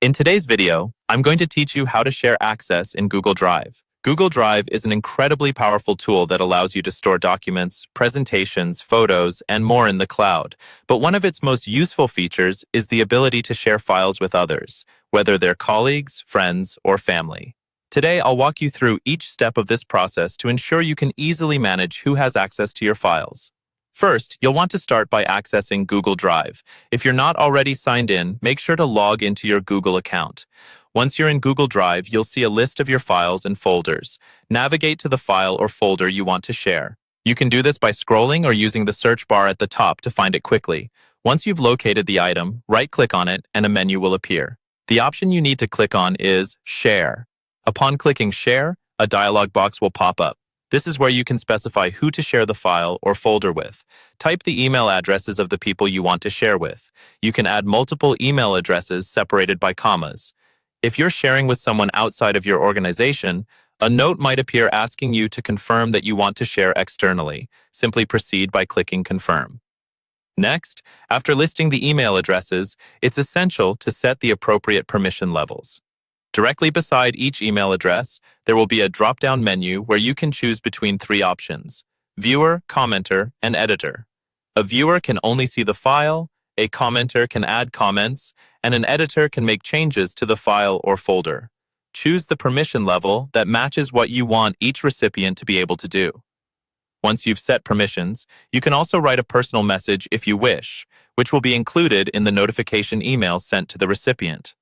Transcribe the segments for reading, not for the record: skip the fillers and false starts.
In today's video, I'm going to teach you how to share access in Google Drive. Google Drive is an incredibly powerful tool that allows you to store documents, presentations, photos, and more in the cloud. But one of its most useful features is the ability to share files with others, whether they're colleagues, friends, or family. Today, I'll walk you through each step of this process to ensure you can easily manage who has access to your files. First, you'll want to start by accessing Google Drive. If you're not already signed in, make sure to log into your Google account. Once you're in Google Drive, you'll see a list of your files and folders. Navigate to the file or folder you want to share. You can do this by scrolling or using the search bar at the top to find it quickly. Once you've located the item, right-click on it and a menu will appear. The option you need to click on is Share. Upon clicking Share, a dialog box will pop up. This is where you can specify who to share the file or folder with. Type the email addresses of the people you want to share with. You can add multiple email addresses separated by commas. If you're sharing with someone outside of your organization, a note might appear asking you to confirm that you want to share externally. Simply proceed by clicking Confirm. Next, after listing the email addresses, it's essential to set the appropriate permission levels. Directly beside each email address, there will be a drop-down menu where you can choose between three options: Viewer, Commenter, and Editor. A viewer can only see the file, a commenter can add comments, and an editor can make changes to the file or folder. Choose the permission level that matches what you want each recipient to be able to do. Once you've set permissions, you can also write a personal message if you wish, which will be included in the notification email sent to the recipient.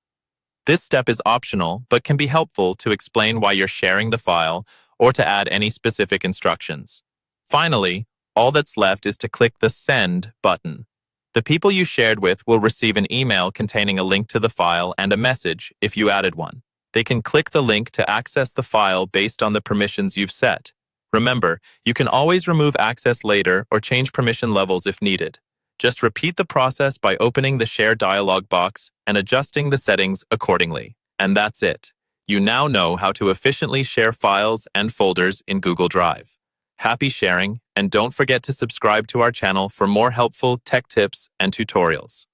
This step is optional, but can be helpful to explain why you're sharing the file or to add any specific instructions. Finally, all that's left is to click the Send button. The people you shared with will receive an email containing a link to the file and a message if you added one. They can click the link to access the file based on the permissions you've set. Remember, you can always remove access later or change permission levels if needed. Just repeat the process by opening the Share dialog box and adjusting the settings accordingly. And that's it. You now know how to efficiently share files and folders in Google Drive. Happy sharing, and don't forget to subscribe to our channel for more helpful tech tips and tutorials.